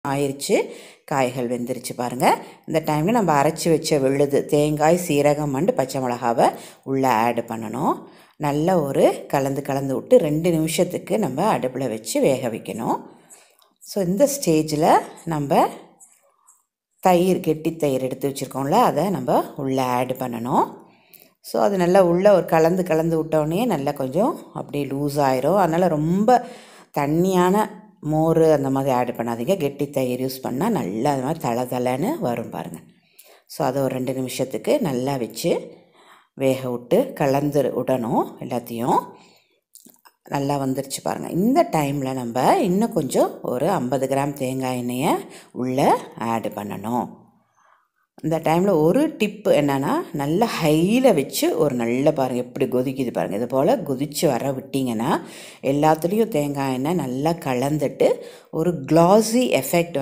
ஆயிடுச்சு. காய்கள் வெந்துருச்சு பாருங்கள். இந்த டைமில் நம்ம அரைச்சி வச்ச விழுது தேங்காய், சீரகம் அண்டு பச்சை மிளகாவை உள்ளே ஆட் பண்ணணும். நல்ல ஒரு கலந்து விட்டு 2 நிமிஷத்துக்கு நம்ம அடுப்பில் வச்சு வேக வைக்கணும். ஸோ இந்த ஸ்டேஜில் நம்ம தயிர், கெட்டி தயிர் எடுத்து வச்சுருக்கோம்ல, அதை நம்ம உள்ளே ஆட் பண்ணணும். ஸோ அது நல்லா உள்ளே ஒரு கலந்து விட்டோடனே நல்லா கொஞ்சம் அப்படியே லூஸ் ஆயிரும். அதனால் ரொம்ப தண்ணியான மோர் அந்த மாதிரி ஆட் பண்ணாதீங்க. கெட்டி தயிர் யூஸ் பண்ணால் நல்லா அது மாதிரி தளைன்னு வரும் பாருங்கள். ஸோ அதை ஒரு 2 நிமிஷத்துக்கு நல்லா வச்சு வேக விட்டு கலந்து விடணும். எல்லாத்தையும் நல்லா வந்துருச்சு பாருங்கள். இந்த டைமில் நம்ம இன்னும் கொஞ்சம் ஒரு 50 கிராம் தேங்காய் எண்ணெயை உள்ளே ஆட் பண்ணணும். இந்த டைமில் ஒரு டிப்பு என்னென்னா, நல்லா ஹையில் வச்சு ஒரு நல்ல பாருங்கள் எப்படி கொதிக்குது பாருங்கள். இது போல் கொதித்து வர விட்டிங்கன்னா எல்லாத்துலேயும் தேங்காய் எண்ணெய் நல்லா கலந்துட்டு ஒரு க்ளாஸி எஃபெக்ட்